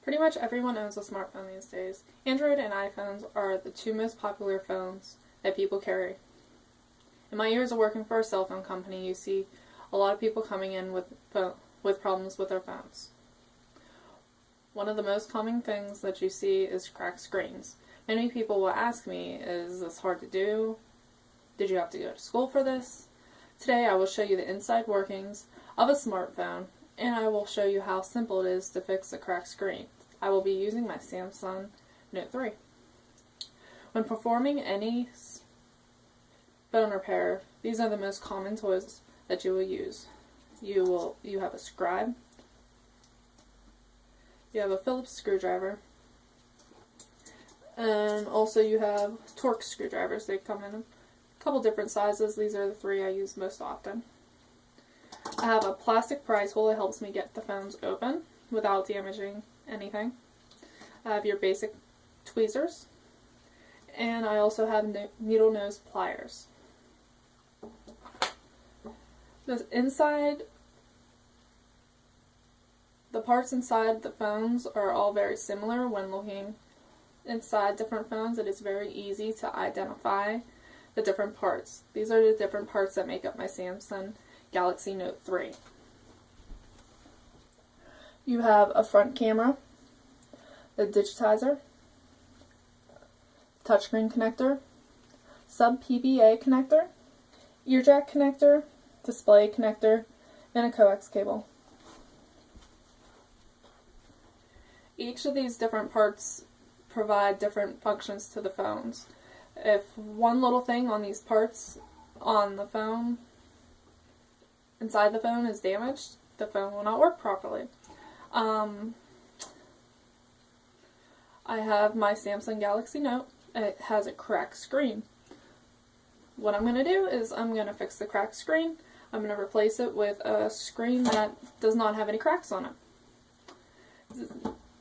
Pretty much everyone owns a smartphone these days. Android and iPhones are the two most popular phones that people carry. In my years of working for a cell phone company, you see a lot of people coming in with problems with their phones. One of the most common things that you see is cracked screens. Many people will ask me, is this hard to do? Did you have to go to school for this? Today I will show you the inside workings of a smartphone, and I will show you how simple it is to fix a cracked screen. I will be using my Samsung Note 3. When performing any phone repair, these are the most common tools that you will use. You have a scribe, you have a Phillips screwdriver, and also you have Torx screwdrivers. They come in a couple different sizes. These are the three I use most often. I have a plastic pry tool that helps me get the phones open without damaging anything. I have your basic tweezers, and I also have needle nose pliers. The parts inside the phones are all very similar. When looking inside different phones, it is very easy to identify the different parts. These are the different parts that make up my Samsung Galaxy Note 3. You have a front camera, a digitizer, touchscreen connector, sub-PBA connector, ear jack connector, display connector, and a coax cable. Each of these different parts provide different functions to the phones. If one little thing on these parts on the phone, inside the phone, is damaged, the phone will not work properly. I have my Samsung Galaxy Note. It has a cracked screen. What I'm going to do is I'm going to fix the cracked screen. I'm going to replace it with a screen that does not have any cracks on it.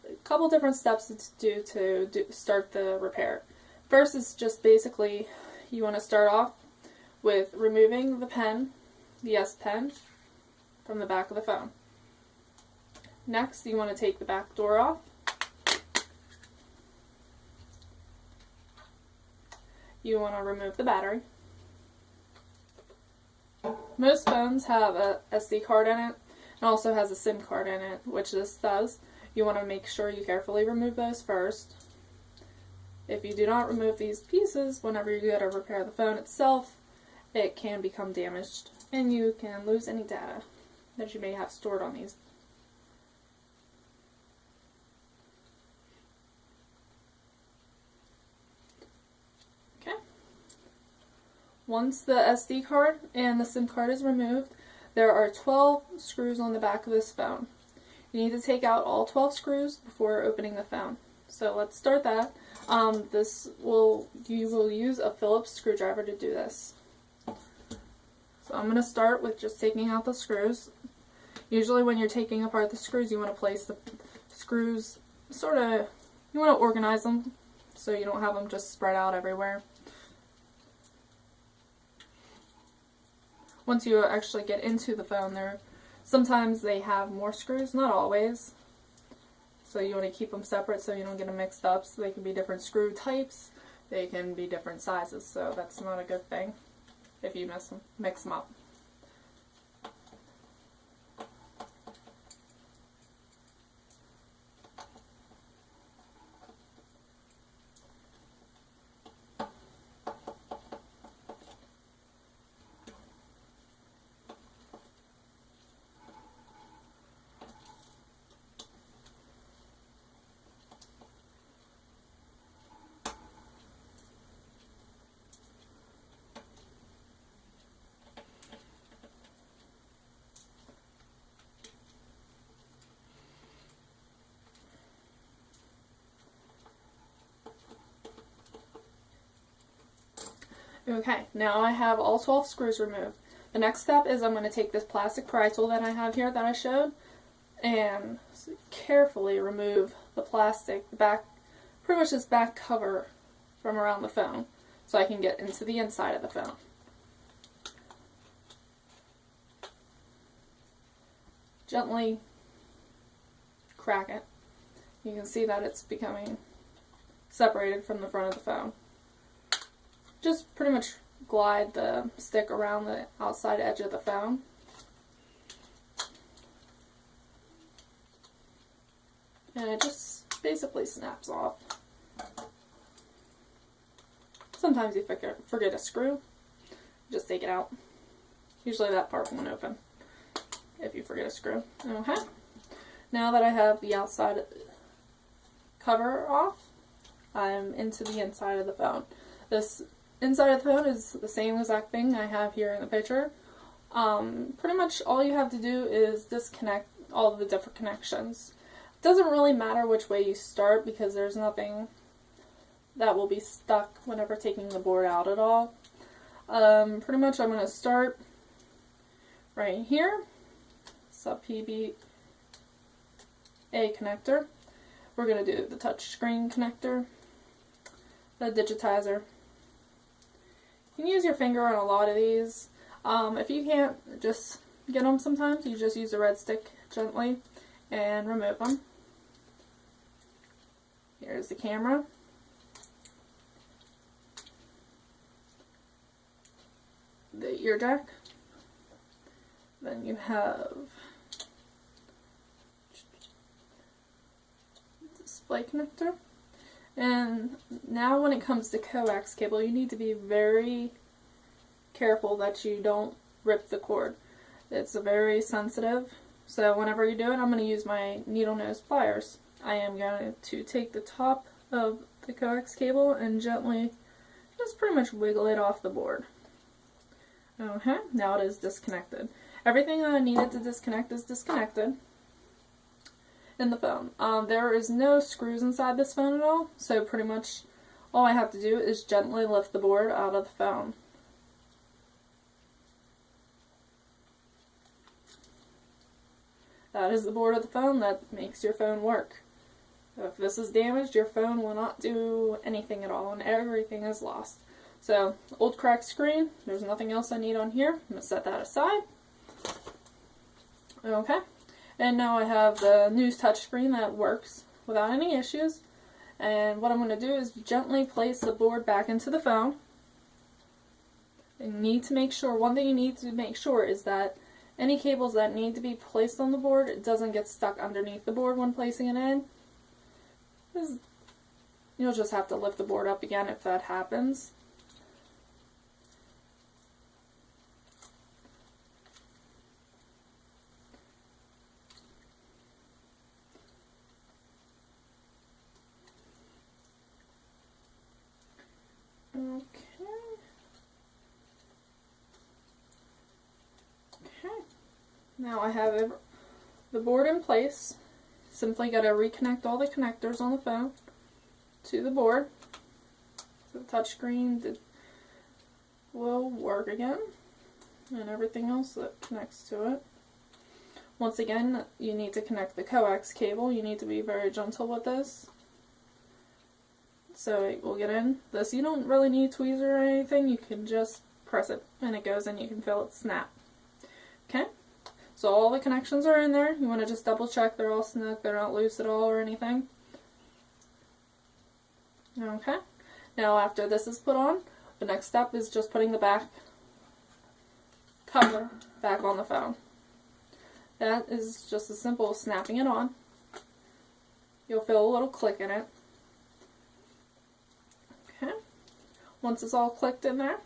A couple different steps to start the repair. First is just basically you want to start off with removing the pen, the S Pen, from the back of the phone. Next, you want to take the back door off. You want to remove the battery. Most phones have a SD card in it and also has a SIM card in it, which this does. You want to make sure you carefully remove those first. If you do not remove these pieces, whenever you go to repair the phone itself, it can become damaged and you can lose any data that you may have stored on these. Okay. Once the SD card and the SIM card is removed, there are 12 screws on the back of this phone. You need to take out all 12 screws before opening the phone. So let's start that. You will use a Phillips screwdriver to do this. So I'm going to start with just taking out the screws. Usually when you're taking apart the screws, you want to place the screws you want to organize them so you don't have them just spread out everywhere. Once you actually get into the phone, sometimes they have more screws, not always. So you want to keep them separate so you don't get them mixed up. So they can be different screw types, they can be different sizes, so that's not a good thing if you mix them up. Okay, now I have all 12 screws removed. The next step is I'm going to take this plastic pry tool that I have here that I showed and carefully remove the plastic, pretty much this back cover from around the phone so I can get into the inside of the phone. Gently crack it you can see that it's becoming separated from the front of the phone. Just pretty much glide the stick around the outside edge of the phone. And it just basically snaps off. Sometimes you forget a screw, just take it out. Usually that part won't open if you forget a screw. Okay. Now that I have the outside cover off, I'm into the inside of the phone. This inside of the phone is the same exact thing I have here in the picture. Pretty much all you have to do is disconnect all of the different connections. It doesn't really matter which way you start because there's nothing that will be stuck whenever taking the board out at all. Pretty much I'm going to start right here. Sub PBA connector. We're going to do the touch screen connector, the digitizer. You can use your finger on a lot of these. If you can't just get them sometimes, you just use the red stick gently and remove them. Here's the camera. The ear jack. Then you have display connector. And now when it comes to coax cable, you need to be very careful that you don't rip the cord. It's very sensitive. So whenever you do it, I'm going to use my needle nose pliers. I am going to take the top of the coax cable and gently just pretty much wiggle it off the board. Okay, now it is disconnected. Everything that I needed to disconnect is disconnected in the phone. There is no screws inside this phone at all, so pretty much all I have to do is gently lift the board out of the phone. That is the board of the phone that makes your phone work. If this is damaged, your phone will not do anything at all and everything is lost. So, old cracked screen, there's nothing else I need on here. I'm going to set that aside. Okay, and now I have the new touchscreen that works without any issues. And what I'm going to do is gently place the board back into the phone. You need to make sure, one thing you need to make sure is that any cables that need to be placed on the board, it doesn't get stuck underneath the board when placing it in. You'll just have to lift the board up again if that happens. Now I have the board in place. Simply got to reconnect all the connectors on the phone to the board. So the touchscreen will work again, and everything else that connects to it. Once again, you need to connect the coax cable. You need to be very gentle with this. So it will get in. This, you don't really need tweezers or anything. You can just press it and it goes in. You can feel it snap. Okay? So all the connections are in there. You want to just double check they're all snug, they're not loose at all or anything. Okay. Now after this is put on, the next step is just putting the back cover back on the phone. That is just as simple as snapping it on. You'll feel a little click in it. Okay. Once it's all clicked in there,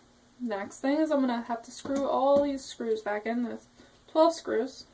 the next thing is I'm going to have to screw all these screws back in. There's 12 screws.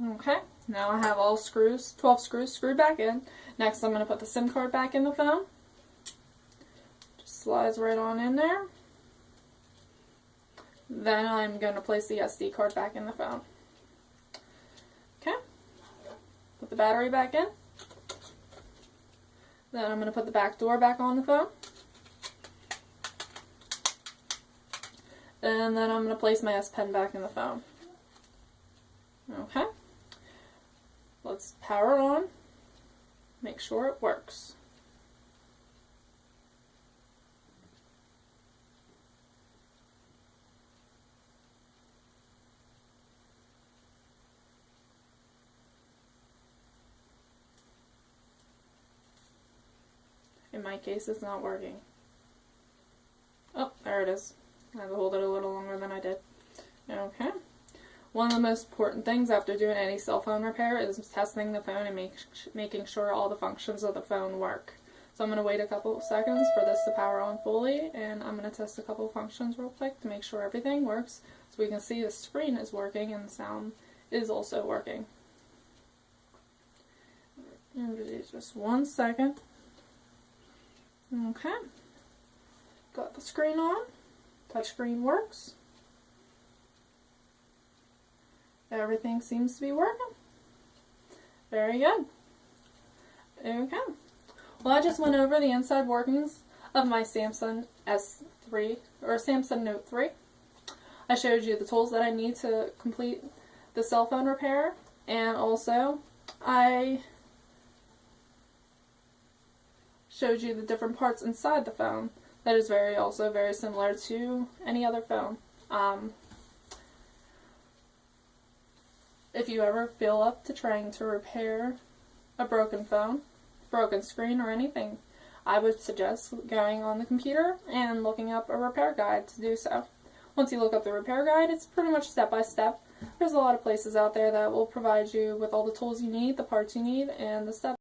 Okay, now I have all screws, 12 screws screwed back in. Next I'm going to put the SIM card back in the phone. Just slides right on in there. Then I'm going to place the SD card back in the phone. Okay, put the battery back in. Then I'm going to put the back door back on the phone. And then I'm going to place my S Pen back in the phone. Okay. Let's power it on. Make sure it works. In my case, it's not working. Oh, there it is. I had to hold it a little longer than I did. Okay. One of the most important things after doing any cell phone repair is testing the phone and making sure all the functions of the phone work. So I'm going to wait a couple seconds for this to power on fully, and I'm going to test a couple functions real quick to make sure everything works. So we can see the screen is working and the sound is also working. Just 1 second. Okay. Got the screen on. Touchscreen works. Everything seems to be working. Very good. Okay. Well, I just went over the inside workings of my Samsung S3 or Samsung Note 3. I showed you the tools that I need to complete the cell phone repair, and also I showed you the different parts inside the phone. That is also very similar to any other phone. If you ever feel up to trying to repair a broken phone, broken screen, or anything, I would suggest going on the computer and looking up a repair guide to do so. Once you look up the repair guide, it's pretty much step by step. There's a lot of places out there that will provide you with all the tools you need, the parts you need, and the steps.